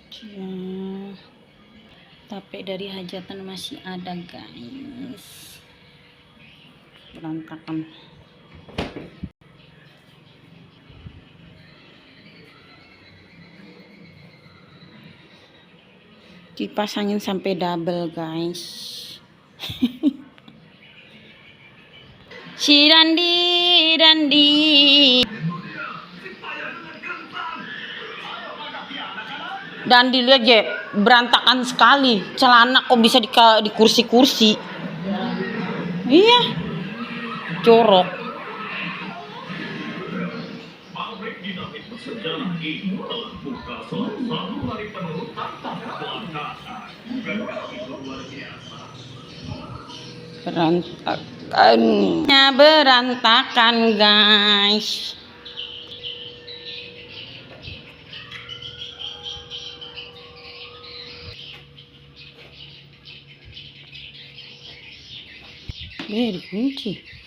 Ya, tape dari hajatan masih ada guys, berantakan. Kipas angin sampai double guys. Si Dandi dan dilihat ya, berantakan sekali. Celana kok bisa di kursi-kursi. Iya, jorok. Berantakan guys. Dikunci.